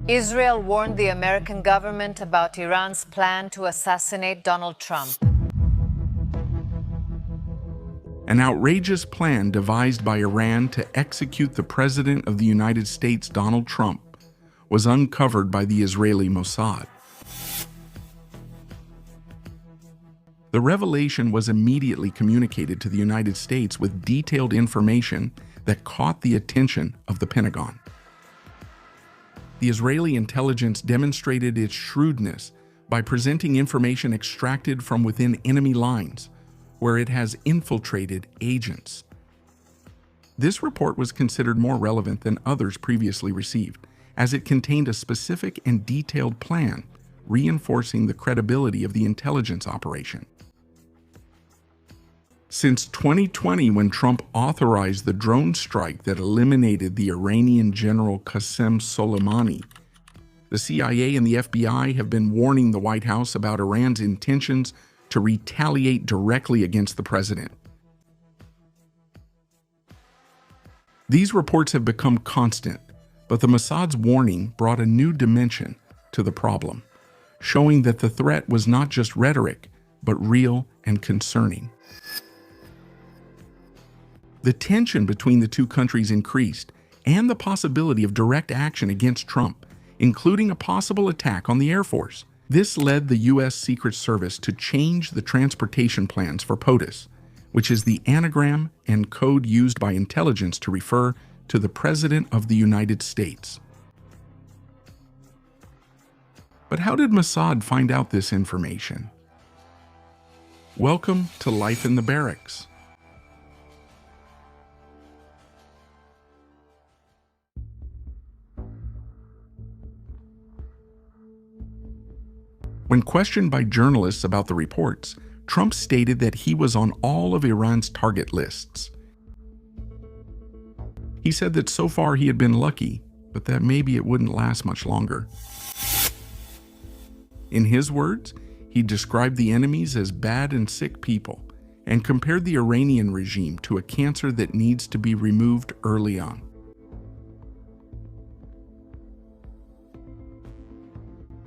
Israel warned the American government about Iran's plan to assassinate Donald Trump. An outrageous plan devised by Iran to execute the President of the United States, Donald Trump, was uncovered by the Israeli Mossad. The revelation was immediately communicated to the United States with detailed information that caught the attention of the Pentagon. The Israeli intelligence demonstrated its shrewdness by presenting information extracted from within enemy lines, where it has infiltrated agents. This report was considered more relevant than others previously received, as it contained a specific and detailed plan, reinforcing the credibility of the intelligence operation. Since 2020, when Trump authorized the drone strike that eliminated the Iranian General Qasem Soleimani, the CIA and the FBI have been warning the White House about Iran's intentions to retaliate directly against the president. These reports have become constant, but the Mossad's warning brought a new dimension to the problem, showing that the threat was not just rhetoric, but real and concerning. The tension between the two countries increased, and the possibility of direct action against Trump, including a possible attack on the Air Force. This led the U.S. Secret Service to change the transportation plans for POTUS, which is the anagram and code used by intelligence to refer to the President of the United States. But how did Mossad find out this information? Welcome to Life in the Barracks. When questioned by journalists about the reports, Trump stated that he was on all of Iran's target lists. He said that so far he had been lucky, but that maybe it wouldn't last much longer. In his words, he described the enemies as bad and sick people and compared the Iranian regime to a cancer that needs to be removed early on.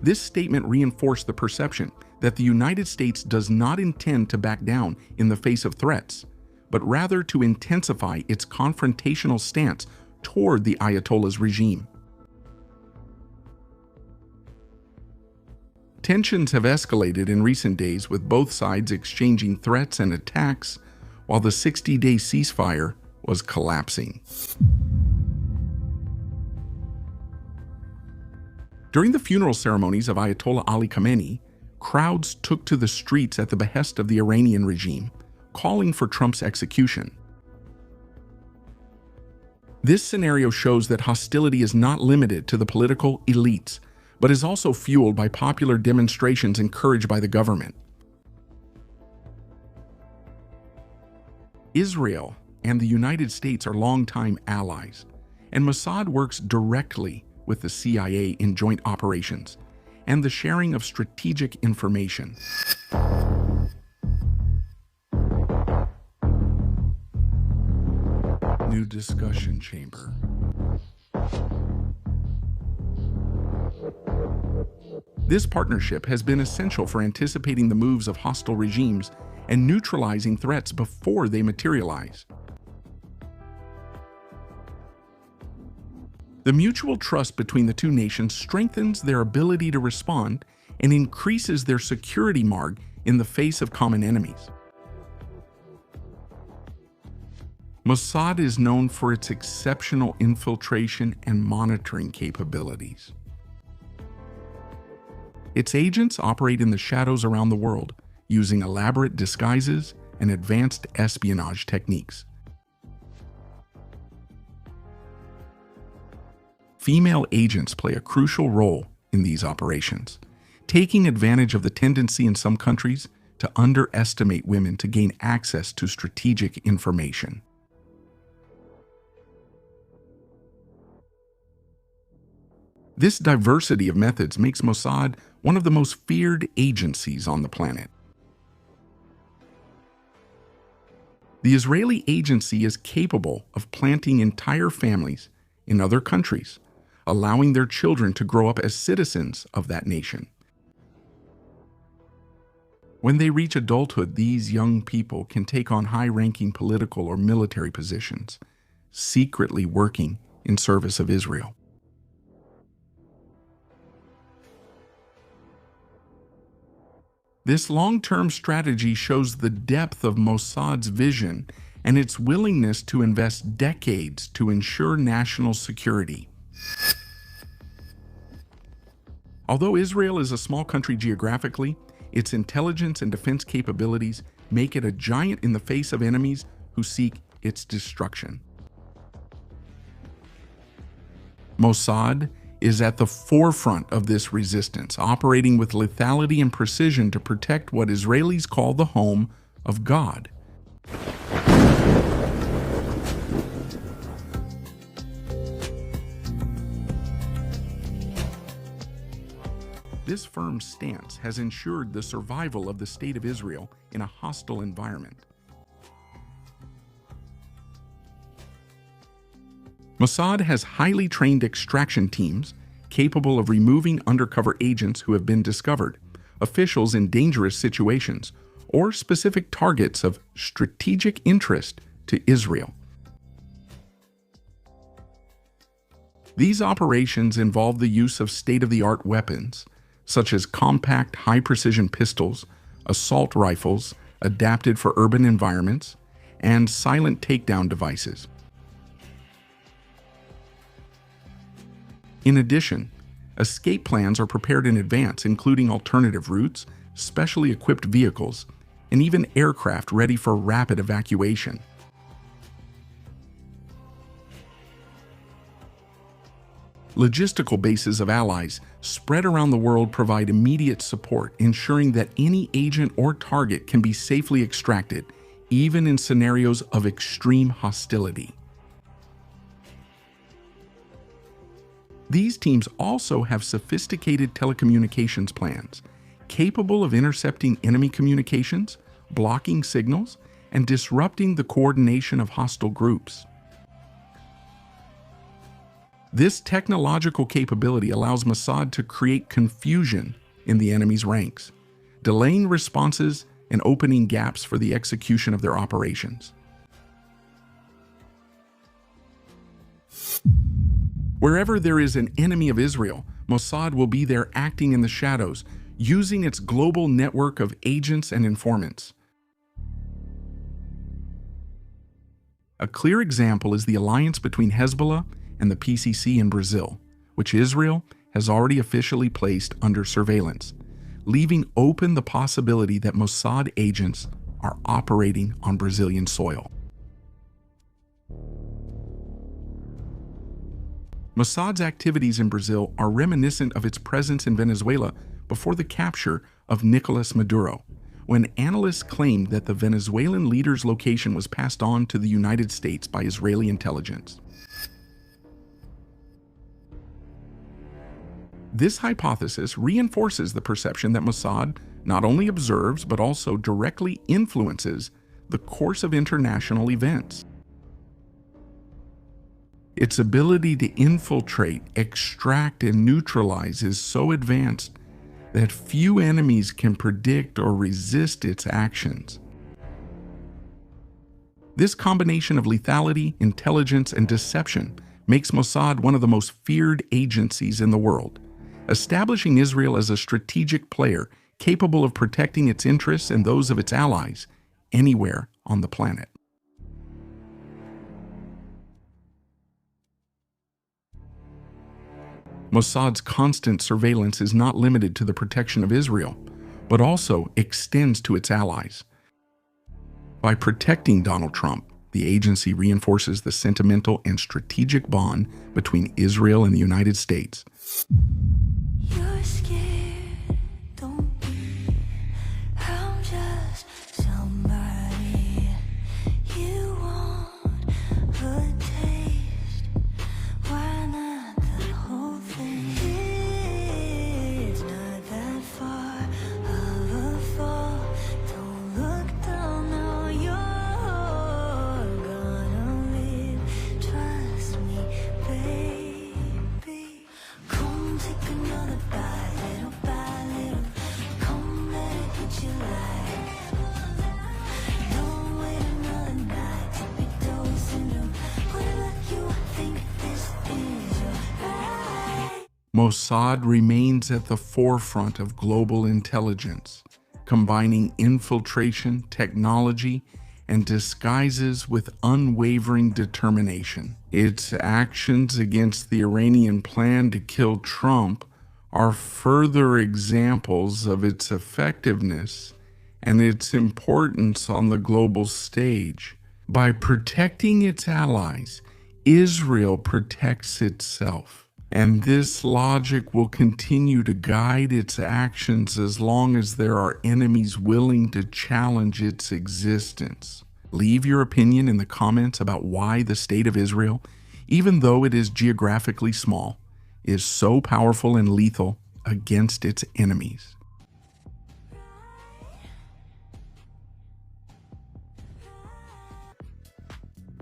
This statement reinforced the perception that the United States does not intend to back down in the face of threats, but rather to intensify its confrontational stance toward the Ayatollah's regime. Tensions have escalated in recent days, with both sides exchanging threats and attacks, while the 60-day ceasefire was collapsing. During the funeral ceremonies of Ayatollah Ali Khamenei, crowds took to the streets at the behest of the Iranian regime, calling for Trump's execution. This scenario shows that hostility is not limited to the political elites, but is also fueled by popular demonstrations encouraged by the government. Israel and the United States are longtime allies, and Mossad works directly with the CIA in joint operations and the sharing of strategic information. New discussion chamber. This partnership has been essential for anticipating the moves of hostile regimes and neutralizing threats before they materialize. The mutual trust between the two nations strengthens their ability to respond and increases their security margin in the face of common enemies. Mossad is known for its exceptional infiltration and monitoring capabilities. Its agents operate in the shadows around the world, using elaborate disguises and advanced espionage techniques. Female agents play a crucial role in these operations, taking advantage of the tendency in some countries to underestimate women to gain access to strategic information. This diversity of methods makes Mossad one of the most feared agencies on the planet. The Israeli agency is capable of planting entire families in other countries, allowing their children to grow up as citizens of that nation. When they reach adulthood, these young people can take on high-ranking political or military positions, secretly working in service of Israel. This long-term strategy shows the depth of Mossad's vision and its willingness to invest decades to ensure national security. Although Israel is a small country geographically, its intelligence and defense capabilities make it a giant in the face of enemies who seek its destruction. Mossad is at the forefront of this resistance, operating with lethality and precision to protect what Israelis call the home of God. This firm stance has ensured the survival of the State of Israel in a hostile environment. Mossad has highly trained extraction teams capable of removing undercover agents who have been discovered, officials in dangerous situations, or specific targets of strategic interest to Israel. These operations involve the use of state-of-the-art weapons, such as compact, high-precision pistols, assault rifles adapted for urban environments, and silent takedown devices. In addition, escape plans are prepared in advance, including alternative routes, specially equipped vehicles, and even aircraft ready for rapid evacuation. Logistical bases of allies spread around the world provide immediate support, ensuring that any agent or target can be safely extracted, even in scenarios of extreme hostility. These teams also have sophisticated telecommunications plans, capable of intercepting enemy communications, blocking signals, and disrupting the coordination of hostile groups. This technological capability allows Mossad to create confusion in the enemy's ranks, delaying responses and opening gaps for the execution of their operations. Wherever there is an enemy of Israel, Mossad will be there acting in the shadows, using its global network of agents and informants. A clear example is the alliance between Hezbollah and the PCC in Brazil, which Israel has already officially placed under surveillance, leaving open the possibility that Mossad agents are operating on Brazilian soil. Mossad's activities in Brazil are reminiscent of its presence in Venezuela before the capture of Nicolas Maduro, when analysts claimed that the Venezuelan leader's location was passed on to the United States by Israeli intelligence. This hypothesis reinforces the perception that Mossad not only observes but also directly influences the course of international events. Its ability to infiltrate, extract, and neutralize is so advanced that few enemies can predict or resist its actions. This combination of lethality, intelligence, and deception makes Mossad one of the most feared agencies in the world, establishing Israel as a strategic player capable of protecting its interests and those of its allies anywhere on the planet. Mossad's constant surveillance is not limited to the protection of Israel, but also extends to its allies. By protecting Donald Trump, the agency reinforces the sentimental and strategic bond between Israel and the United States. You're scared, don't be. I'm just somebody you want a taste. Why not the whole thing? It's not that far of a fall. Don't look down now, you're gonna live. Trust me, baby. another by little. Come let it hit you like. Don't wait another night. Typical syndrome. Whatever you think this is, you're right. Mossad remains at the forefront of global intelligence, combining infiltration, technology, and disguises with unwavering determination. Its actions against the Iranian plan to kill Trump are further examples of its effectiveness and its importance on the global stage. By protecting its allies, Israel protects itself. And this logic will continue to guide its actions as long as there are enemies willing to challenge its existence. Leave your opinion in the comments about why the state of Israel, even though it is geographically small, is so powerful and lethal against its enemies.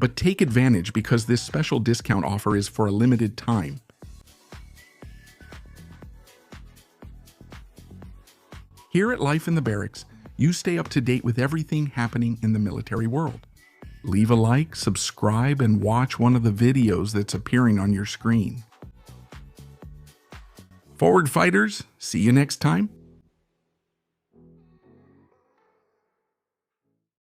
But take advantage because this special discount offer is for a limited time. Here at Life in the Barracks, you stay up to date with everything happening in the military world. Leave a like, subscribe, and watch one of the videos that's appearing on your screen. Forward fighters, see you next time.